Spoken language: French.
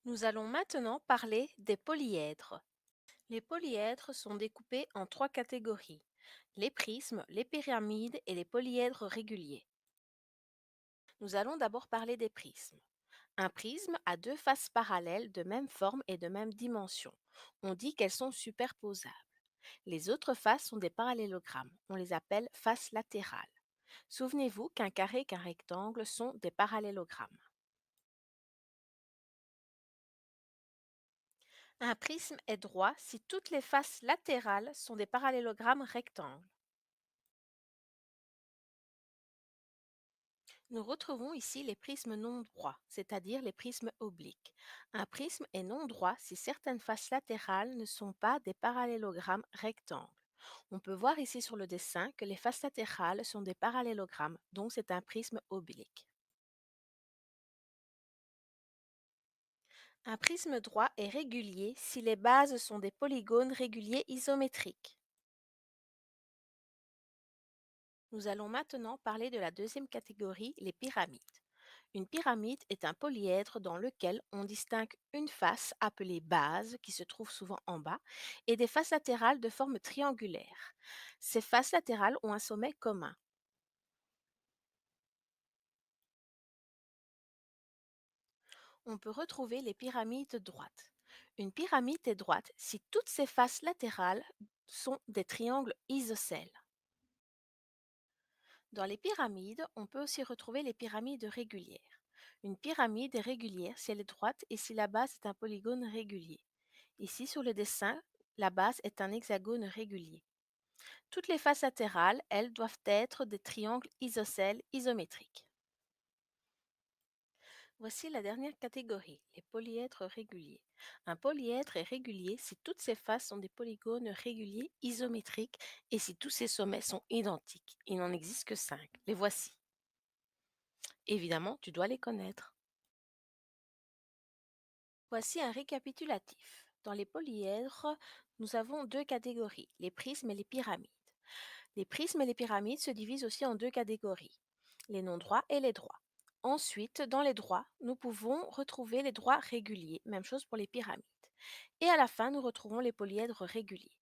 Nous allons maintenant parler des polyèdres. Les polyèdres sont découpés en trois catégories: les prismes, les pyramides et les polyèdres réguliers. Nous allons d'abord parler des prismes. Un prisme a deux faces parallèles de même forme et de même dimension. On dit qu'elles sont superposables. Les autres faces sont des parallélogrammes. On les appelle faces latérales. Souvenez-vous qu'un carré et qu'un rectangle sont des parallélogrammes. Un prisme est droit si toutes les faces latérales sont des parallélogrammes rectangles. Nous retrouvons ici les prismes non droits, c'est-à-dire les prismes obliques. Un prisme est non droit si certaines faces latérales ne sont pas des parallélogrammes rectangles. On peut voir ici sur le dessin que les faces latérales sont des parallélogrammes, donc c'est un prisme oblique. Un prisme droit est régulier si les bases sont des polygones réguliers isométriques. Nous allons maintenant parler de la deuxième catégorie, les pyramides. Une pyramide est un polyèdre dans lequel on distingue une face appelée base, qui se trouve souvent en bas, et des faces latérales de forme triangulaire. Ces faces latérales ont un sommet commun. On peut retrouver les pyramides droites. Une pyramide est droite si toutes ses faces latérales sont des triangles isocèles. Dans les pyramides, on peut aussi retrouver les pyramides régulières. Une pyramide est régulière si elle est droite et si la base est un polygone régulier. Ici, sur le dessin, la base est un hexagone régulier. Toutes les faces latérales, elles, doivent être des triangles isocèles isométriques. Voici la dernière catégorie, les polyèdres réguliers. Un polyèdre est régulier si toutes ses faces sont des polygones réguliers isométriques et si tous ses sommets sont identiques. Il n'en existe que 5. Les voici. Évidemment, tu dois les connaître. Voici un récapitulatif. Dans les polyèdres, nous avons deux catégories, les prismes et les pyramides. Les prismes et les pyramides se divisent aussi en deux catégories, les non-droits et les droits. Ensuite, dans les droits, nous pouvons retrouver les droits réguliers, même chose pour les pyramides. Et à la fin, nous retrouvons les polyèdres réguliers.